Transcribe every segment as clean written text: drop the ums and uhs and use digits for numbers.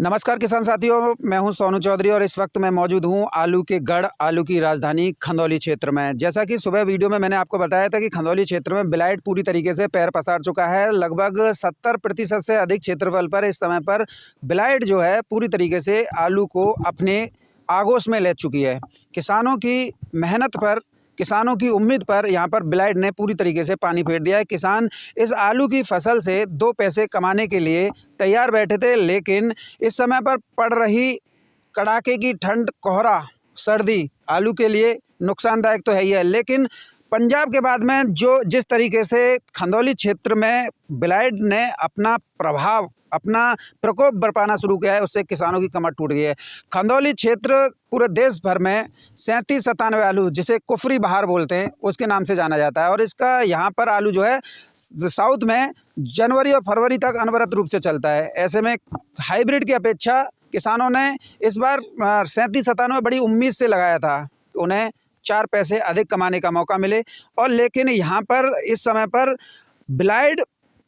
नमस्कार किसान साथियों, मैं हूं सोनू चौधरी और इस वक्त मैं मौजूद हूं आलू के गढ़, आलू की राजधानी खंदौली क्षेत्र में। जैसा कि सुबह वीडियो में मैंने आपको बताया था कि खंदौली क्षेत्र में ब्लाइट पूरी तरीके से पैर पसार चुका है। लगभग 70% से अधिक क्षेत्रफल पर इस समय पर ब्लाइट जो है पूरी तरीके से आलू को अपने आगोश में ले चुकी है। किसानों की मेहनत पर, किसानों की उम्मीद पर यहाँ पर ब्लाइट ने पूरी तरीके से पानी फेर दिया है। किसान इस आलू की फसल से 2 पैसे कमाने के लिए तैयार बैठे थे, लेकिन इस समय पर पड़ रही कड़ाके की ठंड, कोहरा, सर्दी आलू के लिए नुकसानदायक तो है ही है, लेकिन पंजाब के बाद में जिस तरीके से खंदौली क्षेत्र में ब्लाइट ने अपना प्रभाव, अपना प्रकोप बरपाना शुरू किया है, उससे किसानों की कमर टूट गई है। खंदौली क्षेत्र पूरे देश भर में 37-97 आलू, जिसे कुफरी बहार बोलते हैं, उसके नाम से जाना जाता है। और इसका यहाँ पर आलू जो है साउथ में जनवरी और फरवरी तक अनवरत रूप से चलता है। ऐसे में हाइब्रिड की अपेक्षा किसानों ने इस बार 37-97 बड़ी उम्मीद से लगाया था, उन्हें 4 पैसे अधिक कमाने का मौका मिले। और लेकिन यहाँ पर इस समय पर ब्लाइट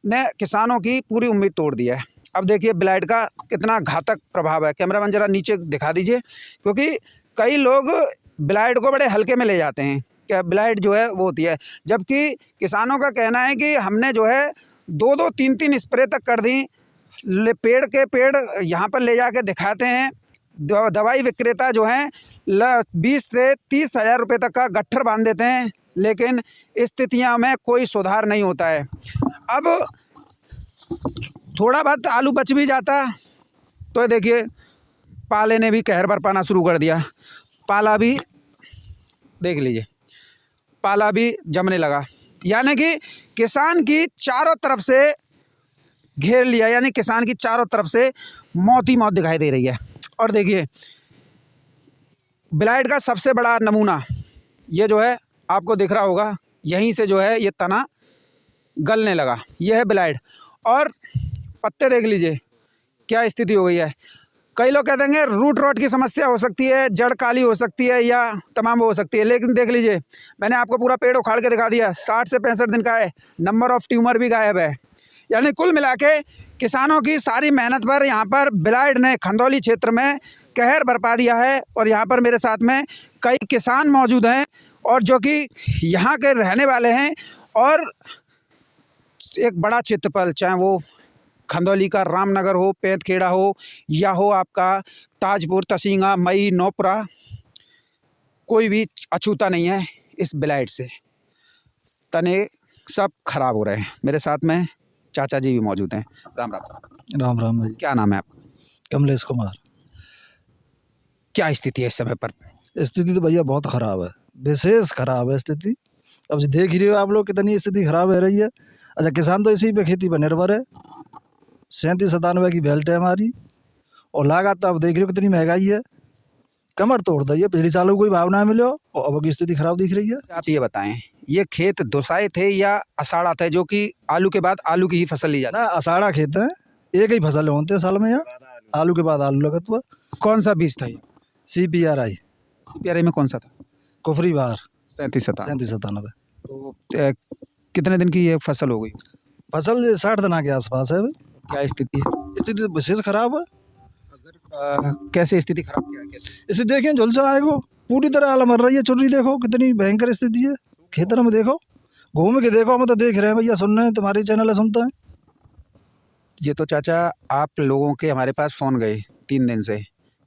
ने किसानों की पूरी उम्मीद तोड़ दी है। अब देखिए ब्लाइट का कितना घातक प्रभाव है। कैमरामैन जरा नीचे दिखा दीजिए, क्योंकि कई लोग ब्लाइट को बड़े हल्के में ले जाते हैं कि ब्लाइट जो है वो होती है, जबकि किसानों का कहना है कि हमने जो है 2-2, 3-3 स्प्रे तक कर दी। पेड़ के पेड़ यहाँ पर ले जाके दिखाते हैं। दवाई विक्रेता जो हैं 20 से 30 हज़ार रुपये तक का गट्ठर बांध देते हैं, लेकिन स्थितियाँ में कोई सुधार नहीं होता है। अब थोड़ा बहुत आलू बच भी जाता तो देखिए पाले ने भी कहर बरपाना शुरू कर दिया। पाला भी देख लीजिए, पाला भी जमने लगा, यानी कि किसान की चारों तरफ से घेर लिया, यानी किसान की चारों तरफ से मौत ही मौत दिखाई दे रही है। और देखिए ब्लाइट का सबसे बड़ा नमूना ये जो है आपको दिख रहा होगा, यहीं से जो है ये तना गलने लगा, यह है ब्लाइट। और पत्ते देख लीजिए क्या स्थिति हो गई है। कई लोग कह देंगे रूट रॉट की समस्या हो सकती है, जड़ काली हो सकती है, या तमाम हो सकती है, लेकिन देख लीजिए मैंने आपको पूरा पेड़ उखाड़ के दिखा दिया। 60 से 65 दिन का है, नंबर ऑफ ट्यूमर भी गायब है। यानी कुल मिला के किसानों की सारी मेहनत पर यहाँ पर ब्लाइट ने खंदौली क्षेत्र में कहर बरपा दिया है। और यहाँ पर मेरे साथ में कई किसान मौजूद हैं और जो कि यहाँ के रहने वाले हैं। और एक बड़ा क्षेत्रफल, चाहे वो खंदौली का रामनगर हो, पैंतखेड़ा हो, या हो आपका ताजपुर, तसींगा, मई, नौपरा, कोई भी अछूता नहीं है इस ब्लाइट से। तने सब खराब हो रहे हैं। मेरे साथ में चाचा जी भी मौजूद हैं। राम राम। राम राम भाई। क्या नाम है आपका? कमलेश कुमार। क्या स्थिति है इस समय पर? स्थिति तो भैया बहुत ख़राब है, विशेष ख़राब है स्थिति। अब देख ही रहे हो आप लोग कितनी स्थिति ख़राब हो रही है। अच्छा, किसान तो इसी पे खेती पर निर्भर है। 37-97 की बेल्ट है हमारी, और लागत तो अब देख रहे हो कितनी महंगाई है, कमर तोड़ दी है। पिछले सालों कोई भाव ना मिले और अब की स्थिति ख़राब दिख रही है। आप ये बताएं, ये खेत दोसाए थे या अषाढ़ा थे, जो कि आलू के बाद आलू की ही फसल ली जाती है? ना, अषाढ़ा खेत है, एक ही फसल होते हैं साल में। यहाँ आलू के बाद आलू लगत हुआ। कौन सा बीज था ये? CPRI। CPRI में कौन सा था? कुफरी बहार 37-97। 37-97। तो कितने दिन की ये फसल हो गई? फसल 60 दिन के आसपास है भाई। क्या स्थिति है? स्थिति तो विशेष खराब है। कैसे स्थिति खराब क्या है? कैसे? इसे देखें, झुलसा आएगो पूरी तरह आल मर रही है। चुर्री देखो कितनी भयंकर स्थिति है। खेतों में देखो, घूम के देखो, हम तो देख रहे हैं भैया, सुन रहे हैं, तुम्हारे चैनल है, सुनते हैं। ये तो चाचा आप लोगों के हमारे पास फ़ोन गए 3 दिन से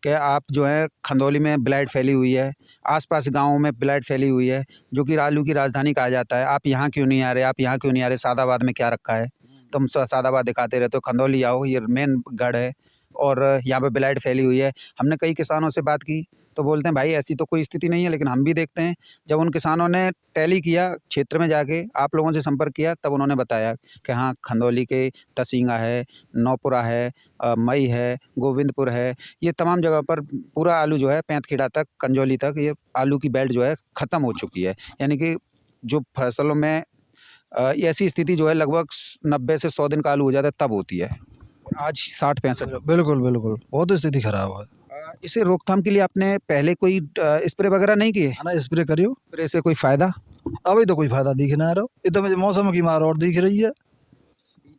कि आप जो है खंदौली में ब्लाइट फैली हुई है, आसपास गाँवों में ब्लाइट फैली हुई है, जो कि आलू की राजधानी कहा जाता है। आप यहाँ क्यों नहीं आ रहे? आप यहाँ क्यों नहीं आ रहे? सादाबाद में क्या रखा है? तुम सादाबाद दिखाते रहते हो, खंदौली आओ, ये मेन गढ़ है और यहाँ पे ब्लाइट फैली हुई है। हमने कई किसानों से बात की तो बोलते हैं भाई ऐसी तो कोई स्थिति नहीं है, लेकिन हम भी देखते हैं। जब उन किसानों ने टैली किया, क्षेत्र में जाके आप लोगों से संपर्क किया, तब उन्होंने बताया कि हाँ खंदौली के तसींगा है, नौपुरा है, मई है, गोविंदपुर है, ये तमाम जगह पर पूरा आलू जो है पैंतखेड़ा तक, कंजौली तक, ये आलू की बेल्ट जो है ख़त्म हो चुकी है। यानी कि जो फसलों में ऐसी स्थिति जो है लगभग 90 से 100 दिन का आलू हो जाता है तब होती है। आज 60-65। बिल्कुल बिल्कुल, बहुत स्थिति खराब है। इसे रोकथाम के लिए आपने पहले कोई स्प्रे वगैरह नहीं किए? है ना, स्प्रे करियो। स्प्रे से कोई फ़ायदा? अभी तो कोई फायदा दिख ना रहा। ये तो मुझे मौसम की मार और दिख रही है।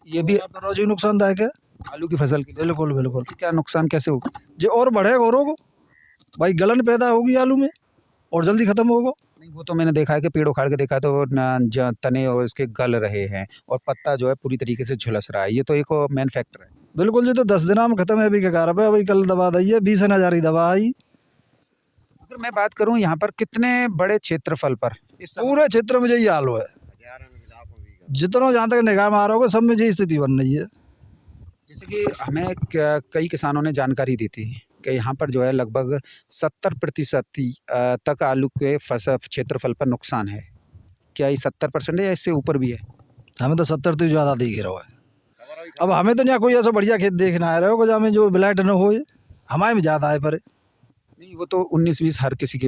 ये भी रोज ही नुकसानदायक है। आलू की फसल के लिए? बिल्कुल बिल्कुल इससे क्या नुकसान कैसे होगा? जी, और बढ़ेगा औरों को भाई, गलन पैदा होगी आलू में और जल्दी खत्म होगा। नहीं, वो तो मैंने देखा है कि पेड़ उखाड़ के देखा है तो वो तने और इसके गल रहे हैं और पत्ता जो है पूरी तरीके से झुलस रहा है, ये तो एक मेन फैक्टर है। बिल्कुल जी, तो 10 दिना में खत्म है अभी के कार पे, अभी कल दवा दी है 20,000 की दवा आई। अगर मैं बात करूं यहाँ पर कितने बड़े क्षेत्रफल पर इस समय पूरे क्षेत्र में यही हाल है, जितना जहाँ तक निगाह में आ रहा होगा सब में यही स्थिति बन रही है। जैसे कि हमें कई किसानों ने जानकारी दी थी कि यहाँ पर जो है लगभग 70% तक आलू के फसल क्षेत्रफल पर नुकसान है। क्या ये 70% है या इससे ऊपर भी है? हमें तो 70 तो ज़्यादा दिख रहा है। अब हमें तो यहाँ कोई ऐसा बढ़िया खेत देखना आ रहा होगा जहाँ में जो ब्लाइट न हो, हमारे में ज़्यादा है पर नहीं, वो तो 19-20 हर किसी की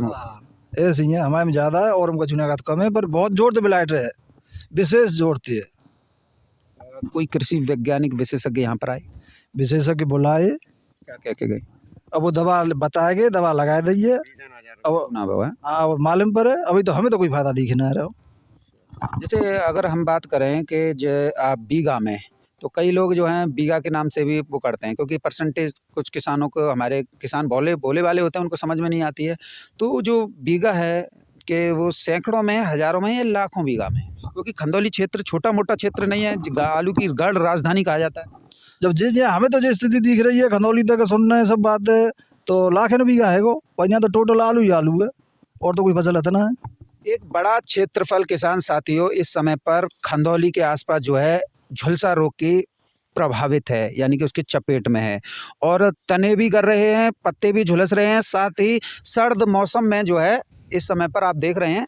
ऐसे ही है, हमारे में ज़्यादा है और हमको चुनेगा तो कम है, पर बहुत जोर तो ब्लाइट है, विशेष जोड़ती है। कोई कृषि वैज्ञानिक विशेषज्ञ यहाँ पर आए? विशेषज्ञ बुलाए, क्या कह के गए? अब वो दवा बताएंगे, दवा लगा दीजिए। अब ना बाबा, हाँ मालूम पर है, अभी तो हमें तो कोई फायदा दिख ना रहा हो। जैसे अगर हम बात करें कि आप बीघा में, तो कई लोग जो हैं बीघा के नाम से भी वो करते हैं क्योंकि परसेंटेज कुछ किसानों को, हमारे किसान भोले भोले वाले होते हैं, उनको समझ में नहीं आती है। तो जो बीघा है कि वो सैकड़ों में, हज़ारों में या लाखों बीघा में, क्योंकि खंदौली क्षेत्र छोटा मोटा क्षेत्र नहीं है, आलू की गढ़ राजधानी कहा जाता है। जब जी हमें तो जो स्थिति दिख रही है खंदौली तक सुन रहे हैं सब बात है, तो लाख न बीघा है वो, पर यहाँ तो टोटल आलू ही आलू है और तो कोई फसल इतना है। एक बड़ा क्षेत्रफल किसान साथियों इस समय पर खंदौली के आसपास जो है झुलसा रोग की प्रभावित है, यानी कि उसकी चपेट में है और तने भी गर रहे हैं, पत्ते भी झुलस रहे हैं। साथ ही सर्द मौसम में जो है इस समय पर आप देख रहे हैं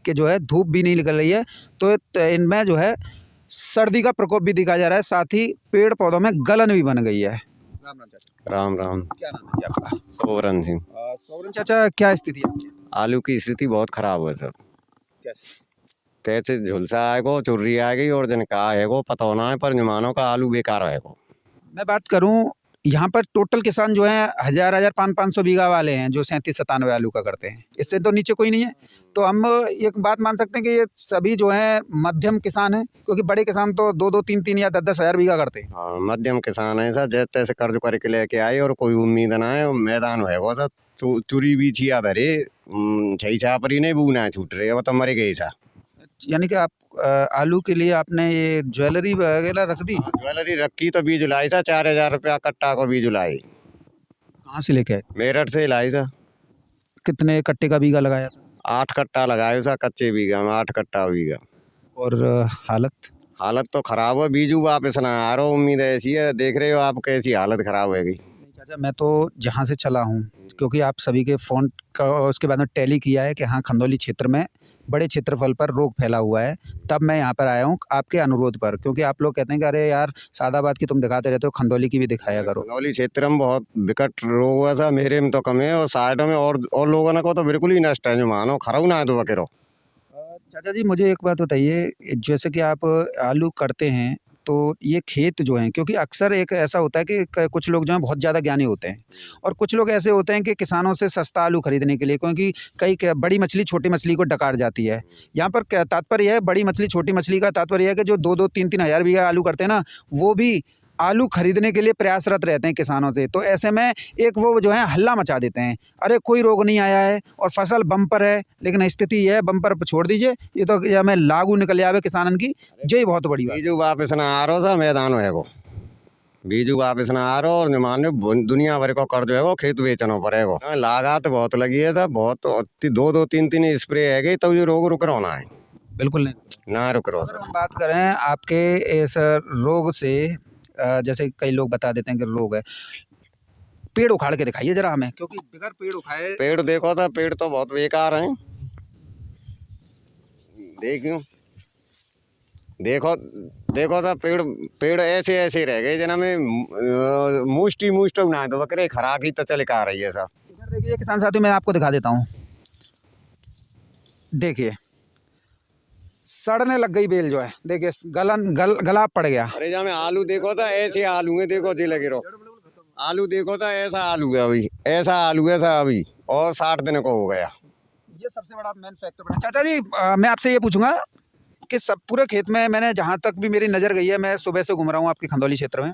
कि जो है धूप भी नहीं निकल रही है, तो इनमें जो है सर्दी का प्रकोप भी दिखा जा रहा है। साथ ही पेड़ पौधों में गलन भी बन गई है। राम राम चाचा। राम राम। क्या नाम है जी आपका? सोवरन सिंह। सोवरन चाचा, क्या स्थिति है आपकी? आलू की स्थिति बहुत खराब है सर। कैसे? कैसे झुलसा आएगो, चुर्री आएगी और जन का आएगो पता होना है, पर निमानों का आलू बेकार आएगो। मैं बात करूं यहाँ पर टोटल किसान जो हैं 1000-1500 बीघा वाले हैं जो 37-97 आलू का करते हैं, इससे तो नीचे कोई नहीं है। तो हम एक बात मान सकते हैं कि ये सभी जो हैं मध्यम किसान हैं, क्योंकि बड़े किसान तो 2-2, 3-3 या 10-10 हज़ार बीघा करते हैं। हाँ, मध्यम किसान है सर, जैसे तैसे कर्ज करके लेके आए और कोई उम्मीद ना है, मैदान है सर, तो चुरी भी छिया धरे छई छापरी नहीं बूना छूट रहे, वो तो मरे गए सर। यानी कि आप आलू के लिए आपने ये ज्वेलरी वगैरह रख दी? ज्वेलरी रखी तो बीज लाई सर, 4000 रुपया कट्टा को बीज लाई। कहाँ से लेके आए? मेरठ से लाई सर। कितने कट्टे का बीघा लगाया? 8 कट्टा लगाए सर, कच्चे बीघा में 8 कट्टा बीघा। और हालत तो खराब है, बीजू वापस ना आ रहा, उम्मीद ऐसी है, देख रहे हो आप कैसी हालत खराब है गई। चाचा मैं तो जहाँ से चला हूँ, क्योंकि आप सभी के फ़ोन का उसके बाद में टैली किया है कि हाँ खंदौली क्षेत्र में बड़े क्षेत्रफल पर रोग फैला हुआ है, तब मैं यहाँ पर आया हूँ आपके अनुरोध पर, क्योंकि आप लोग कहते हैं कि अरे यार सादाबाद की तुम दिखाते रहते हो, खंदौली की भी दिखाया करो। खंदौली क्षेत्र में बहुत विकट रोग हुआ था, मेरे में तो कम है और साइडों में और लोगों ने को तो बिल्कुल ही नष्ट है, जो मानो खराउ ना है तो वकेरो। चाचा जी मुझे एक बात बताइए, जैसे कि आप आलू करते हैं तो ये खेत जो हैं, क्योंकि अक्सर एक ऐसा होता है कि कुछ लोग जो हैं बहुत ज़्यादा ज्ञानी होते हैं और कुछ लोग ऐसे होते हैं कि किसानों से सस्ता आलू खरीदने के लिए, क्योंकि कई बड़ी मछली छोटी मछली को डकार जाती है। यहाँ पर क्या तात्पर्य है, बड़ी मछली छोटी मछली का तात्पर्य है कि जो 2-2, 3-3 हज़ार बीघा आलू करते हैं ना, वो भी आलू खरीदने के लिए प्रयासरत रहते हैं किसानों से। तो ऐसे में एक वो जो है हल्ला मचा देते हैं, अरे कोई रोग नहीं आया है और फसल बम्पर है, लेकिन स्थिति ये है बम्पर पर छोड़ दीजिए, ये तो हमें लागू निकल आवे किसानन की, यही बहुत बड़ी बात। बीजू वापस ना आ रहा सा मैदान है को, बीजू वापस ना आ रहा और निमान दुनिया भर को कर जो है वो खेत बेचना पड़ेगा। लागत बहुत लगी है सर, बहुत 2-2, 3-3 स्प्रे है तो ये रोग रुक रहा है। बिल्कुल नहीं ना रुक रहा। हम बात करें आपके इस रोग से, जैसे कई लोग बता देते हैं कि रोग है, पेड़ उखाड़ के दिखाइए जरा हमें, क्योंकि बगैर पेड़ उखाए पेड़ देखो था, पेड़ तो बहुत बेकार हैं। देखो था पेड़ ऐसे ऐसे रह गए जना में मुष्टि ना तो बकरे खराक ही तो चल के आ रही है सर। इधर देखिए किसान साथियों, मैं आपको दिखा देता हूँ, देखिए सड़ने लग गई बेल जो है, देखिए गला पड़ गया। अरे जहाँ में आलू देखो था ऐसे आलू है, देखो जी लगे रहो आलू देखो था, ऐसा आलू है अभी, ऐसा आलू है सा अभी और 60 दिन को हो गया। ये सबसे बड़ा मेन फैक्टर बना। चाचा जी मैं आपसे ये पूछूंगा कि सब पूरे खेत में मैंने जहाँ तक भी मेरी नज़र गई है, मैं सुबह से घूम रहा हूँ आपके खंदौली क्षेत्र में,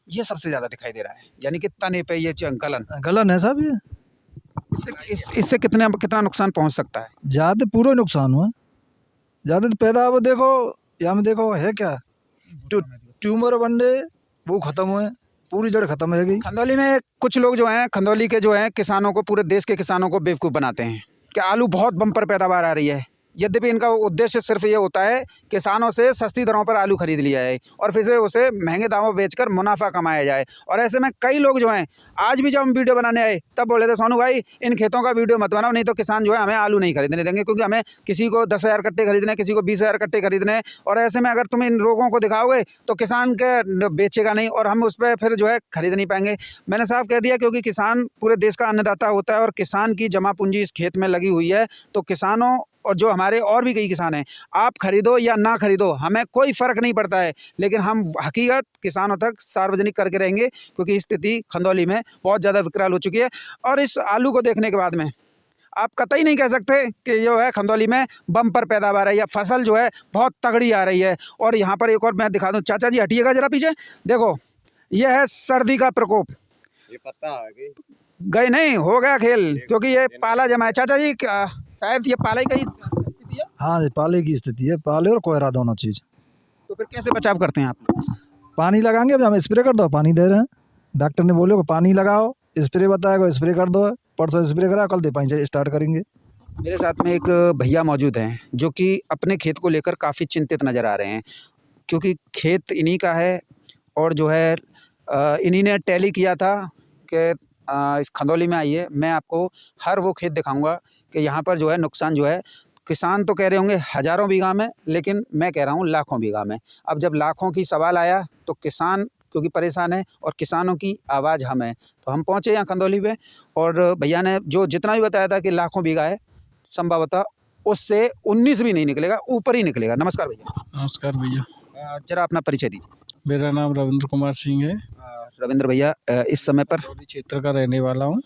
ये सबसे ज़्यादा दिखाई दे रहा है, यानी कि तने पे ये गलन, गलन है साहब, ये इससे कितना नुकसान पहुंच सकता है? ज़्यादा पूरा नुकसान हुआ, ज़्यादा तो पैदा अब देखो यहाँ में देखो है क्या, ट्यूमर बनने वो ख़त्म हुए, पूरी जड़ ख़त्म है गई। खंदौली में कुछ लोग जो हैं, खंदौली के जो हैं किसानों को, पूरे देश के किसानों को बेवकूफ़ बनाते हैं कि आलू बहुत बम्पर पैदावार आ रही है। यद्यपि इनका उद्देश्य सिर्फ ये होता है किसानों से सस्ती दरों पर आलू खरीद लिया जाए और फिर से उसे महंगे दामों बेचकर मुनाफा कमाया जाए। और ऐसे में कई लोग जो हैं, आज भी जब हम वीडियो बनाने आए तब बोले थे सोनू भाई इन खेतों का वीडियो मत बनाओ, नहीं तो किसान जो है हमें आलू नहीं खरीदने देंगे, क्योंकि हमें किसी को 10,000 कट्टे खरीदने, किसी को 20,000 कट्टे खरीदने, और ऐसे में अगर तुम इन रोगों को दिखाओगे तो किसान के बेचेगा नहीं और हम उस पर फिर जो है खरीद नहीं पाएंगे। मैंने साफ कह दिया, क्योंकि किसान पूरे देश का अन्नदाता होता है और किसान की जमा पूंजी इस खेत में लगी हुई है। तो किसानों और जो हमारे और भी कई किसान हैं, आप खरीदो या ना खरीदो हमें कोई फ़र्क नहीं पड़ता है, लेकिन हम हकीकत किसानों तक सार्वजनिक करके रहेंगे, क्योंकि स्थिति खंदौली में बहुत ज़्यादा विकराल हो चुकी है। और इस आलू को देखने के बाद में आप कतई नहीं कह सकते कि जो है खंदौली में बम्पर पैदावार है या फसल जो है बहुत तगड़ी आ रही है। और यहाँ पर एक और मैं दिखा दूँ, चाचा जी हटिएगा ज़रा पीछे, देखो यह है सर्दी का प्रकोप। ये पत्ता है गए नहीं, हो गया खेल, क्योंकि ये पाला जमा है। चाचा जी शायद ये पाले की स्थिति है। हाँ, ये पाले की स्थिति है, पाले और कोयरा दोनों चीज़। तो फिर कैसे बचाव करते हैं आप? पानी लगाएंगे, अभी हम स्प्रे कर दो, पानी दे रहे हैं, डॉक्टर ने बोले को पानी लगाओ, स्प्रे बताएगा स्प्रे कर दो, परसों स्प्रे करा, कल दे पानी स्टार्ट करेंगे। मेरे साथ में एक भैया मौजूद हैं जो कि अपने खेत को लेकर काफ़ी चिंतित नज़र आ रहे हैं, क्योंकि खेत इन्हीं का है और जो है इन्हीं ने टैली किया था कि इस खंदौली में आइए, मैं आपको हर वो खेत दिखाऊंगा कि यहाँ पर जो है नुकसान जो है, किसान तो कह रहे होंगे हज़ारों बीघा में, लेकिन मैं कह रहा हूँ लाखों बीघा में। अब जब लाखों की सवाल आया तो किसान क्योंकि परेशान है और किसानों की आवाज़ हम है, तो हम पहुँचे यहाँ खंदौली पे और भैया ने जो जितना भी बताया था कि लाखों बीघा है, संभवतः उससे 19 भी नहीं निकलेगा, ऊपर ही निकलेगा। नमस्कार भैया। नमस्कार भैया, जरा अपना परिचय दीजिए। मेरा नाम रविंद्र कुमार सिंह है। रविंद्र भैया, इस समय पर खंदौली क्षेत्र का रहने वाला हूँ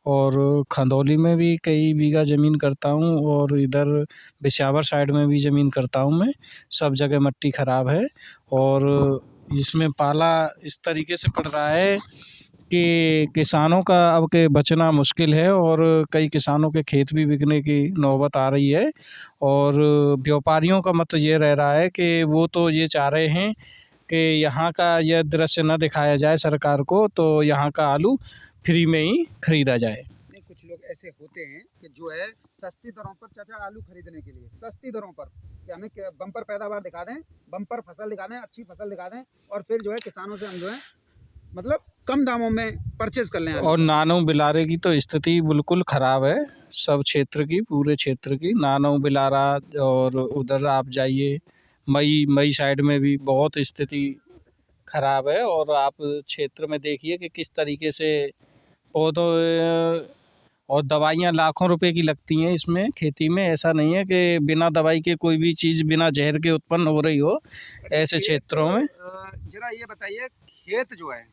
और खंदौली में भी कई बीघा ज़मीन करता हूँ और इधर बिशावर साइड में भी ज़मीन करता हूँ मैं। सब जगह मिट्टी ख़राब है और इसमें पाला इस तरीके से पड़ रहा है कि किसानों का अब के बचना मुश्किल है और कई किसानों के खेत भी बिकने की नौबत आ रही है। और व्यापारियों का मत ये रह रहा है कि वो तो ये चाह रहे हैं कि यहाँ का यह दृश्य न दिखाया जाए सरकार को, तो यहाँ का आलू फ्री में ही खरीदा जाए। नहीं, कुछ लोग ऐसे होते हैं कि जो है सस्ती दरों पर चाचा आलू खरीदने के लिए सस्ती दरों पर कि हमें बम्पर पैदावार दिखा दें, बम्पर फसल दिखा दें, अच्छी फसल दिखा दें और फिर जो है किसानों से हम जो है मतलब कम दामों में परचेज कर लें। और नानों बिलारे की तो स्थिति बिल्कुल ख़राब है, सब क्षेत्र की, पूरे क्षेत्र की। नानों बिलारा और उधर आप जाइए मई साइड में भी बहुत स्थिति ख़राब है। और आप क्षेत्र में देखिए कि किस तरीके से पौधों और दवाइयाँ लाखों रुपए की लगती हैं इसमें खेती में। ऐसा नहीं है कि बिना दवाई के कोई भी चीज़ बिना जहर के उत्पन्न हो रही हो ऐसे क्षेत्रों में। जरा ये बताइए, खेत जो है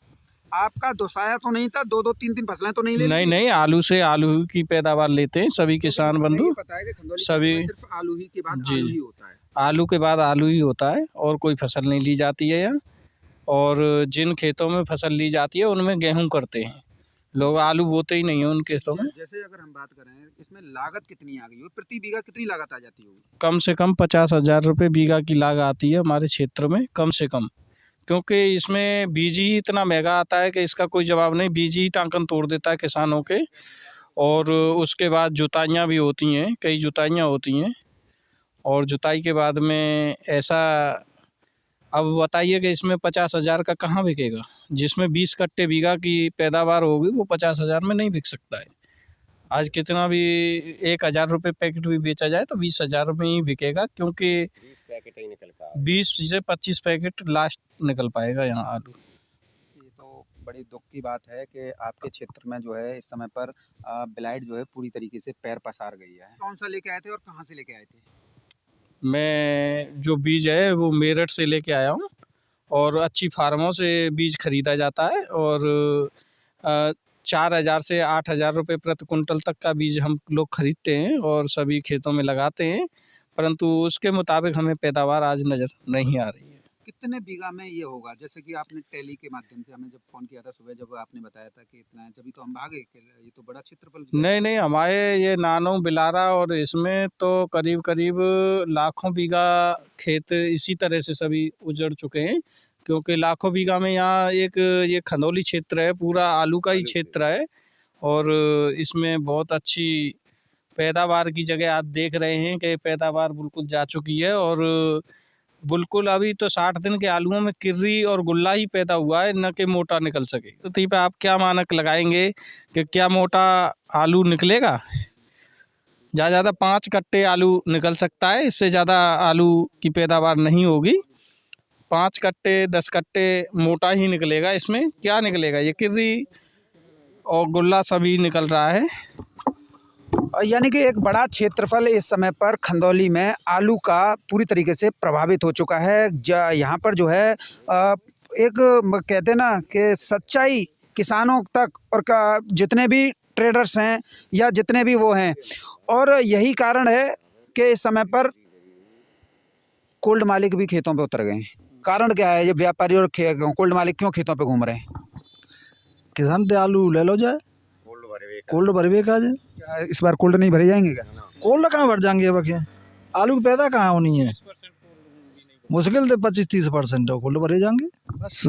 आपका दोसाया तो नहीं था, 2-2 3-3 फसलें तो नहीं ले? नहीं, आलू से आलू की पैदावार लेते हैं सभी किसान बंधु। पता है कि खंदौली सभी सिर्फ आलू ही के बाद जी आलू ही होता है। आलू के बाद आलू ही होता है और कोई फसल नहीं ली जाती है यहाँ। और जिन खेतों में फसल ली जाती है उनमें गेहूं करते हैं लोग, आलू बोते ही नहीं है उन खेतों में। जैसे अगर हम बात करें इसमें लागत कितनी आ गई हो, प्रति बीघा कितनी लागत आ जाती होगी? कम से कम 50,000 रुपये बीघा की लागत आती है हमारे क्षेत्र में, कम से कम। क्योंकि इसमें बीज ही इतना महंगा आता है कि इसका कोई जवाब नहीं, बीज ही टांकन तोड़ देता है किसानों के। और उसके बाद जुताइयाँ भी होती हैं, कई जुताइयाँ होती हैं और जुताई के बाद में ऐसा, अब बताइए कि इसमें 50,000 का कहाँ बिकेगा? जिसमें 20 कट्टे बीघा की पैदावार होगी वो 50,000 में नहीं बिक सकता है। आज कितना भी 1,000 रुपये पैकेट भी बेचा जाए तो 20,000 में ही बिकेगा, क्योंकि 20 पैकेट ही निकल पाए, 20 से 25 पैकेट लास्ट निकल पाएगा यहाँ आलू। ये तो बड़ी दुख की बात है कि आपके क्षेत्र में जो है इस समय पर ब्लाइट जो है पूरी तरीके से पैर पसार गई है। कौन सा लेके आए थे और कहाँ से लेके आए थे? मैं जो बीज है वो मेरठ से लेके आया हूँ और अच्छी फार्मों से बीज खरीदा जाता है और 4,000 से 8,000 रुपये प्रति कुंटल तक का बीज हम लोग खरीदते हैं और सभी खेतों में लगाते हैं, परंतु उसके मुताबिक हमें पैदावार आज नज़र नहीं आ रही है। कितने बीघा में ये होगा? जैसे कि आपने टेली के माध्यम से हमें जब फ़ोन किया था सुबह, जब आपने बताया था कि इतना है, तभी तो हम भागे कि ये तो बड़ा क्षेत्रफल नहीं नहीं, हमारे ये नानो बिलारा और इसमें तो करीब करीब लाखों बीघा खेत इसी तरह से सभी उजड़ चुके हैं, क्योंकि लाखों बीघा में यहाँ एक ये खंदौली क्षेत्र है, पूरा आलू का ही क्षेत्र है। और इसमें बहुत अच्छी पैदावार की जगह आप देख रहे हैं कि पैदावार बिल्कुल जा चुकी है। और बिल्कुल अभी तो 60 दिन के आलूओं में किर्री और गुल्ला ही पैदा हुआ है, न कि मोटा निकल सके। तो ती पे आप क्या मानक लगाएंगे कि क्या मोटा आलू निकलेगा? ज़्यादा 5 कट्टे आलू निकल सकता है, इससे ज़्यादा आलू की पैदावार नहीं होगी। 5 कट्टे 10 कट्टे मोटा ही निकलेगा। इसमें क्या निकलेगा? ये किर्री और गुल्ला सभी निकल रहा है। यानी कि एक बड़ा क्षेत्रफल इस समय पर खंदौली में आलू का पूरी तरीके से प्रभावित हो चुका है। यहाँ पर जो है एक कहते हैं ना कि सच्चाई किसानों तक और जितने भी ट्रेडर्स हैं या जितने भी वो हैं, और यही कारण है कि इस समय पर कोल्ड मालिक भी खेतों पे उतर गए हैं। कारण क्या है? ये व्यापारी और कोल्ड मालिक क्यों खेतों पे घूम रहे हैं? किसान ते आलू ले लो जाए, कोल्ड भरवे का जाए। क्या इस बार कोल्ड नहीं भरे जाएंगे क्या? कोल्ड कहाँ भर जाएंगे? अब क्या आलू की पैदा कहाँ होनी है? मुश्किल से 25-30% कोल्ड भरे जाएंगे बस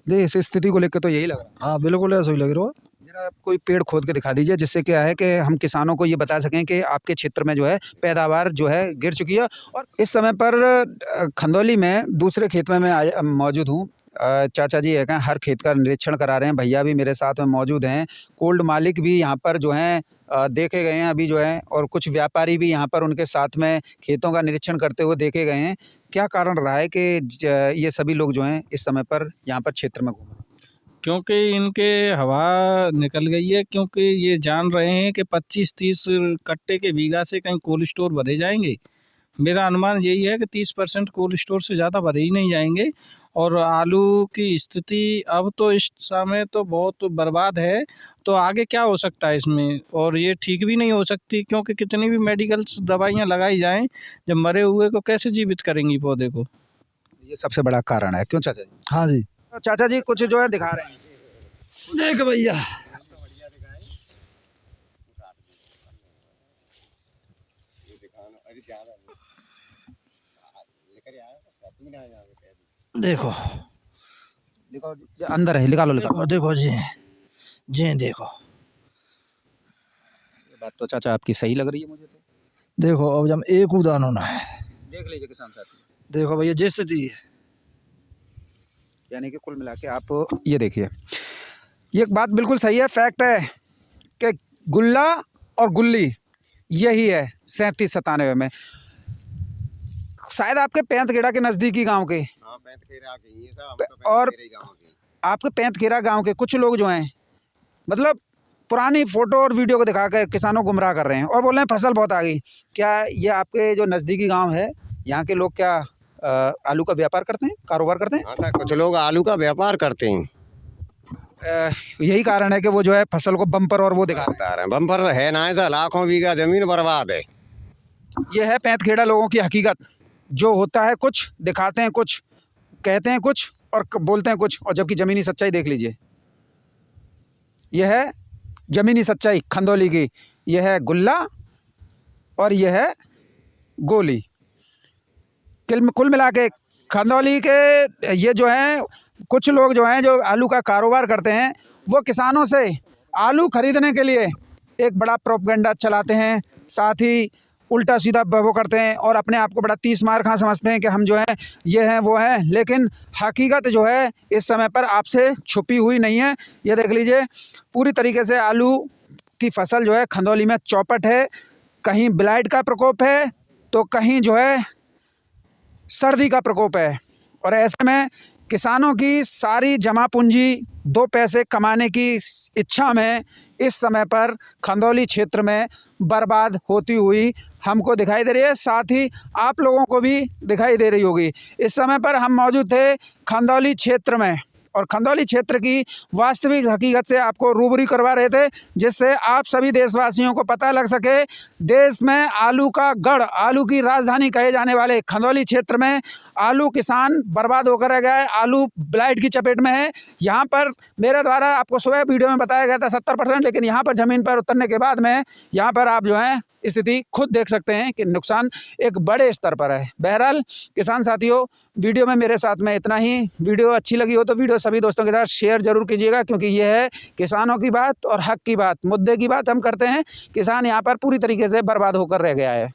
इस स्थिति को लेकर तो यही लग रहा है। हाँ बिल्कुल ऐसा ही लग रहा है। जरा कोई पेड़ खोद के दिखा दीजिए, जिससे क्या है कि हम किसानों को ये बता सकें कि आपके क्षेत्र में जो है पैदावार जो है गिर चुकी है। और इस समय पर खंदौली में दूसरे खेत में मैं मौजूद हूँ। चाचा जी है, हर खेत का निरीक्षण करा रहे हैं, भैया भी मेरे साथ में मौजूद हैं, कोल्ड मालिक भी यहाँ पर जो हैं देखे गए हैं अभी जो है, और कुछ व्यापारी भी यहाँ पर उनके साथ में खेतों का निरीक्षण करते हुए देखे गए हैं। क्या कारण रहा है कि ये सभी लोग जो हैं इस समय पर यहाँ पर क्षेत्र में घूम रहे हैं? क्योंकि इनके हवा निकल गई है, क्योंकि ये जान रहे हैं कि 25-30 कट्टे के बीघा से कहीं कोल्ड स्टोर भरे जाएंगे। मेरा अनुमान यही है कि 30% कोल्ड स्टोर से ज़्यादा भरे ही नहीं जाएंगे। और आलू की स्थिति अब तो इस समय तो बहुत बर्बाद है, तो आगे क्या हो सकता है इसमें? और ये ठीक भी नहीं हो सकती, क्योंकि कितनी भी मेडिकल्स दवाइयाँ लगाई जाएं, जब मरे हुए को कैसे जीवित करेंगी पौधे को? ये सबसे बड़ा कारण है, क्यों चाचा जी? हाँ जी, तो चाचा जी कुछ जो है दिखा रहे हैं, देख भैया देखो देखो अंदर है, निकालो निकालो। देखो जी जी देखो ये बात तो चाचा आपकी सही लग रही है मुझे तो। देखो, अब जब एक उदान होना है, देख लीजिए किसान साथी, देखो भैया जिस स्थिति है, यानी कि कुल मिला के आप ये देखिए, ये एक बात बिल्कुल सही है, फैक्ट है कि गुल्ला और गुल्ली यही है 37-97 में। शायद आपके पैंतखेड़ा के नज़दीकी गांव के, और आपके पैंतखेड़ा गांव के कुछ लोग जो हैं, मतलब पुरानी फ़ोटो और वीडियो को दिखा कर किसानों को गुमराह कर रहे हैं और बोल रहे हैं फसल बहुत आ गई। क्या ये आपके जो नज़दीकी गांव है, यहाँ के लोग क्या आलू का व्यापार करते हैं, कारोबार करते हैं? हाँ सर, कुछ लोग आलू का व्यापार करते हैं। यही कारण है कि वो जो है फसल को बम्पर और वो दिखा रहे हैं। बम्पर है ना ऐसा, लाखों बीघा जमीन बर्बाद है। ये है पैंतखेड़ा लोगों की हकीकत। जो होता है कुछ, दिखाते हैं कुछ, कहते हैं कुछ और बोलते हैं कुछ, और जबकि ज़मीनी सच्चाई देख लीजिए। यह है ज़मीनी सच्चाई खंदौली की। यह है गुल्ला और यह है गोली। कुल मिला के खंदौली के ये जो हैं कुछ लोग जो हैं जो आलू का कारोबार करते हैं, वो किसानों से आलू खरीदने के लिए एक बड़ा प्रोपेगेंडा चलाते हैं, साथ ही उल्टा सीधा वो करते हैं और अपने आप को बड़ा 30 मार खा समझते हैं कि हम जो हैं ये हैं वो हैं। लेकिन हकीकत जो है इस समय पर आपसे छुपी हुई नहीं है। ये देख लीजिए, पूरी तरीके से आलू की फसल जो है खंदौली में चौपट है। कहीं ब्लाइट का प्रकोप है तो कहीं जो है सर्दी का प्रकोप है। और ऐसे में किसानों की सारी जमा पूंजी 2 पैसे कमाने की इच्छा में इस समय पर खंदौली क्षेत्र में बर्बाद होती हुई हमको दिखाई दे रही है, साथ ही आप लोगों को भी दिखाई दे रही होगी। इस समय पर हम मौजूद थे खंदौली क्षेत्र में और खंदौली क्षेत्र की वास्तविक हकीकत से आपको रूबरू करवा रहे थे, जिससे आप सभी देशवासियों को पता लग सके देश में आलू का गढ़, आलू की राजधानी कहे जाने वाले खंदौली क्षेत्र में आलू किसान बर्बाद होकर रह गया है, आलू ब्लाइट की चपेट में है। यहाँ पर मेरे द्वारा आपको सुबह वीडियो में बताया गया था 70%, लेकिन यहाँ पर ज़मीन पर उतरने के बाद में यहाँ पर आप जो है स्थिति खुद देख सकते हैं कि नुकसान एक बड़े स्तर पर है। बहरहाल किसान साथियों, वीडियो में मेरे साथ में इतना ही। वीडियो अच्छी लगी हो तो वीडियो सभी दोस्तों के साथ शेयर जरूर कीजिएगा, क्योंकि ये है किसानों की बात और हक की बात, मुद्दे की बात हम करते हैं। किसान यहाँ पर पूरी तरीके से बर्बाद होकर रह गया है।